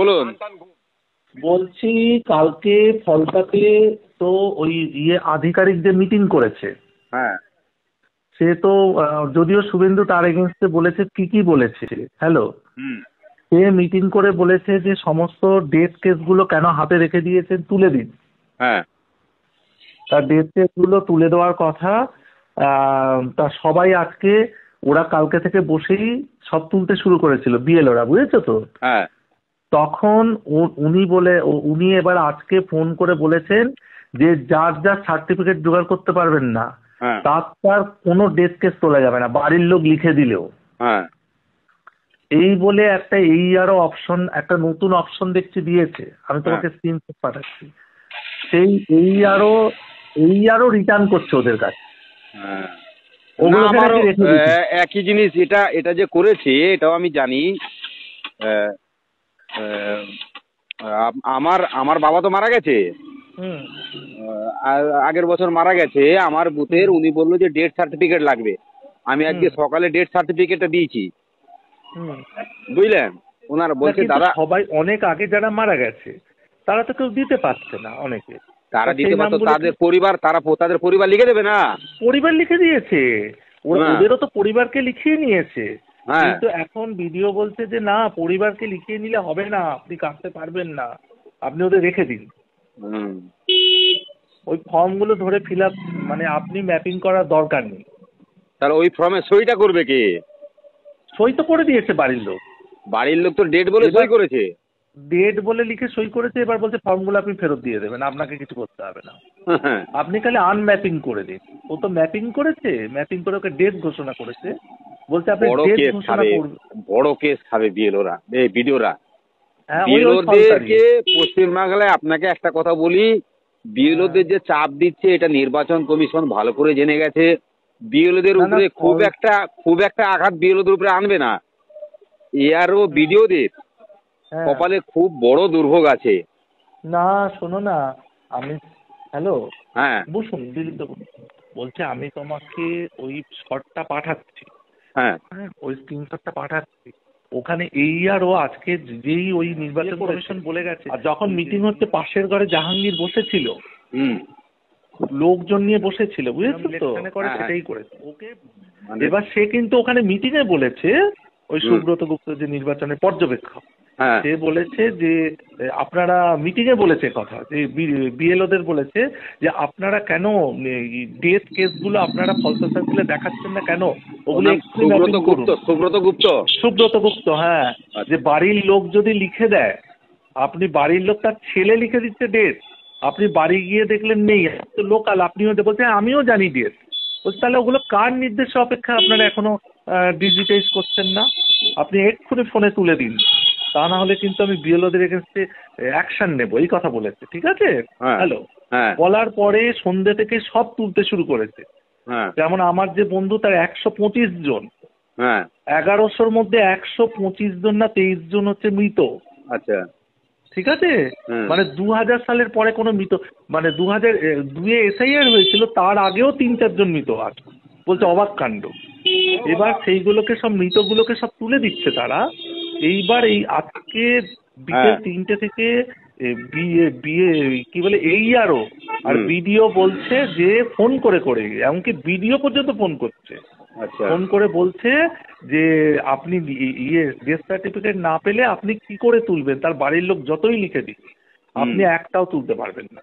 বলুন। বলছি কালকে ফলতাতে তো ওই আধিকারিকদের মিটিং করেছে। হ্যাঁ। সে তো যদিও শুভেন্দু তার এগেনস্টে বলেছে, কি বলেছে, হ্যালো, হুম। সে মিটিং করে বলেছে যে সমস্ত ডেথ কেসগুলো কেন হাতে রেখে দিয়েছেন তুলে দিন। হ্যাঁ। তার ডেথ কেসগুলো তুলে দেওয়ার কথা। তা সবাই আজকে ওরা কালকে থেকে বসেই সব তুলতে শুরু করেছিল, বিএলওরা, বুঝেছো তো। হ্যাঁ। তখন উনি এবার আজকে ফোন করে বলেছেন যে যার যার সার্টিফিকেট জোগাড় করতে পারবেন না হ্যাঁ। তার কোনো ডেথ কেস তোলা যাবে না, বাড়ির লোক লিখে দিলেও। হ্যাঁ। এই বলে আরো অপশন, একটা নতুন অপশন দেখছি দিয়েছে, আমি তোমাকে স্ক্রিনশট পাঠাচ্ছি। সেই আরো রিটার্ন করছে ওদের কাছে। হ্যাঁ। ওগুলো একই জিনিস, এটা যে করেছে এটাও আমি জানি। আমার বাবা তো মারা গেছে, আগের বছর মারা গেছে আমার বুথের। উনি বললো যে ডেথ সার্টিফিকেট লাগবে। আমি আজকে সকালে ডেথ সার্টিফিকেটটা দিয়েছি, বুঝলেন। ওনারা বলছে দাদা, সবাই অনেক আগে যারা মারা গেছে তারা তো কেউ দিতে পারছে না, অনেকে তারা দিতে পারতো, তাদের পরিবার লিখে দেবে না। পরিবার লিখে দিয়েছে, ওদেরও তো পরিবারকে লিখিয়ে নিয়েছে। কিন্তু এখন ভিডিও বলছে যে না, পরিবারকে লিখিয়ে নিলে হবে না, আপনি কাটতে পারবেন না, আপনি ওদের রেখে দিন। ওই ফর্মগুলো ধরে ফিল আপ, মানে আপনি ম্যাপিং করার দরকার নেই। তাহলে ওই ফর্মে সইটা করবে কে? সই তো করে দিয়েছে বাড়ির লোক। বাড়ির লোক তো ডেট বলে সই করেছে, ডেট বলে লিখে সই করেছে। এবার বলছে ফর্মগুলো আপনি ফেরত দিয়ে দেবেন, আপনাকে কিছু করতে হবে না, আপনি খালি আনম্যাপিং করে দিন। ও তো ম্যাপিং করেছে, ম্যাপিং করে ওকে ডেট ঘোষণা করেছে। বলছে আপনি ডেট ঘোষণা করবেন। বড় কেস খাবে বিএলওরা, ভিডিওরা। বিএলওদেরকে পশ্চিমবাংলায় আপনাকে একটা কথা বলি, বিএলওদের যে চাপ দিচ্ছে এটা নির্বাচন কমিশন ভালো করে জেনে গেছে। বিএলওদের উপরে খুব একটা আঘাত বিএলওদের উপরে আনবে না। এআরও বিডিওদের কপালে খুব বড় দুর্ভোগ আছে। না শোনো না, হ্যালো, হ্যাঁ বসুন, দিলীপ দেবো বলছে আমি তোমাকে ওই শটটা পাঠাচ্ছি। হ্যাঁ, ওই স্ক্রিনশটটা পাঠাচ্ছি। ওখানে ও আজকে যেই ওই নির্বাচন কমিশন বলে গেছে, আর যখন মিটিং হচ্ছে পাশের ঘরে জাহাঙ্গীর বসেছিল, লোকজন নিয়ে বসেছিল, বুঝেছো তো, সেটাই করেছে ওকে। এবার সে কিন্তু ওখানে মিটিং এ বলেছে, ওই সুব্রত গুপ্ত যে নির্বাচনের পর্যবেক্ষক, সে বলেছে যে আপনারা মিটিং এ বলেছে কথা, যে বিএলওদের বলেছে যে আপনারা কেন ডেথ কেসগুলো আপনারা ফলসার্কুলে দেখাচ্ছেন না কেন, ওগুলো সুব্রত গুপ্ত, হ্যাঁ, যে বাড়ির লোক যদি লিখে দেয়, আপনি বাড়ির লোক তার ছেলে লিখে দিচ্ছে ডেট, আপনি বাড়ি গিয়ে দেখলেন নেই, তো লোকাল, আপনিও বলছেন আমিও জানি ডেট, বলছে তাহলে ওগুলো কার নির্দেশে অপেক্ষা আপনারা এখনো ডিজিটাইজ করছেন না, আপনি এক্ষুনি ফোনে তুলে দিন, তা না হলে কিন্তু আমি বিএলওদের এগেন্স্টে অ্যাকশন নেব, এই কথা বলেছে। ঠিক আছে, হ্যালো, বলার পরে সন্ধ্যে থেকে সব তুলতে শুরু করেছে। যেমন আমার যে বন্ধু, তার 125 জন, 1100-র মধ্যে 125 জন না 23 জন হচ্ছে মৃত। আচ্ছা, ঠিক আছে, মানে 2000 সালের পরে কোনো মৃত, মানে 2002-এ এসআইআর হয়েছিল, তার আগেও 3-4 জন মৃত আছে, বলছে অবাক কাণ্ড। এবার সেইগুলোকে সব মৃতগুলোকে সব তুলে দিচ্ছে তারা। এইবার এই আজকে বিকেল 3টে থেকে কি বলে আর বিডিও বলছে যে ফোন করে এমনকি বিডিও পর্যন্ত ফোন করছে, ফোন করে বলছে যে আপনি ডেথ সার্টিফিকেট না পেলে আপনি কি করে তুলবেন, তার বাড়ির লোক যতই লিখে দিক আপনি একটাও তুলতে পারবেন না।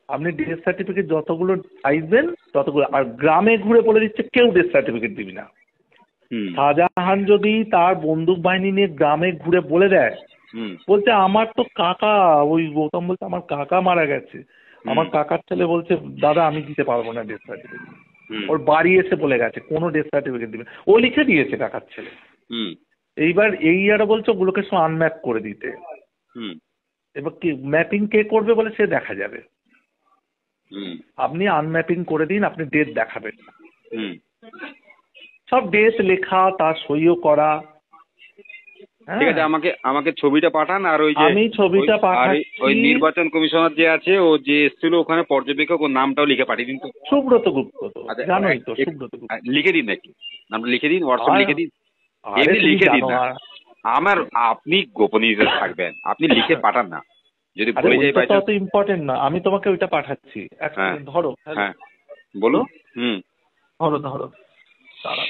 আপনি ডেথ সার্টিফিকেট যতগুলো চাইবেন ততগুলো, আর গ্রামে ঘুরে বলে দিচ্ছে কেউ ডেথ সার্টিফিকেট দিবি না। শাহজাহান যদি তার বন্দুক বাহিনী নিয়ে গ্রামে ঘুরে বলে দেয়, বলছে আমার তো কাকা, ওই গৌতম বলছে আমার কাকা মারা গেছে, আমার কাকার ছেলে বলছে দাদা আমি দিতে পারবো না ডেথ সার্টিফিকেট, ওর বাড়ি এসে বলে গেছে কোনো ডেথ সার্টিফিকেট দিবে, ও লিখে দিয়েছে কাকার ছেলে। এইবার আরো বলছে ওগুলোকে সব আনম্যাপ করে দিতে। এবার কি ম্যাপিং কে করবে বলে সে দেখা যাবে, আপনি আনম্যাপিং করে দিন, আপনি ডেট দেখাবেন না, সব ডেট লেখা, তার সইও করা। ঠিক আছে, আমাকে ছবিটা পাঠান। আর ওই যে আমি ছবিটা পাঠাচ্ছি, ওই নির্বাচন কমিশনার যে আছে, ও যে এসেছিল ওখানে পর্যবেক্ষক, ওর নামটাও লিখে পাঠিয়ে দিন তো। সুব্রত গুপ্ত, তো জানোই তো, সুব্রত গুপ্ত লিখে দিন নাকি, নামটা লিখে দিন, হোয়াটসঅ্যাপ লিখে দিন, এমনি লিখে দিন না, আমার আপনি গোপনীয়তা থাকবেন, আপনি লিখে পাঠান না, যদি ভুলে যাই বাই চান্স। অত ইম্পর্টেন্ট না, আমি তোমাকে ওইটা পাঠাচ্ছি। হ্যাঁ ধরো। হ্যাঁ বলুন। ধরো ধরো, দাঁড়া।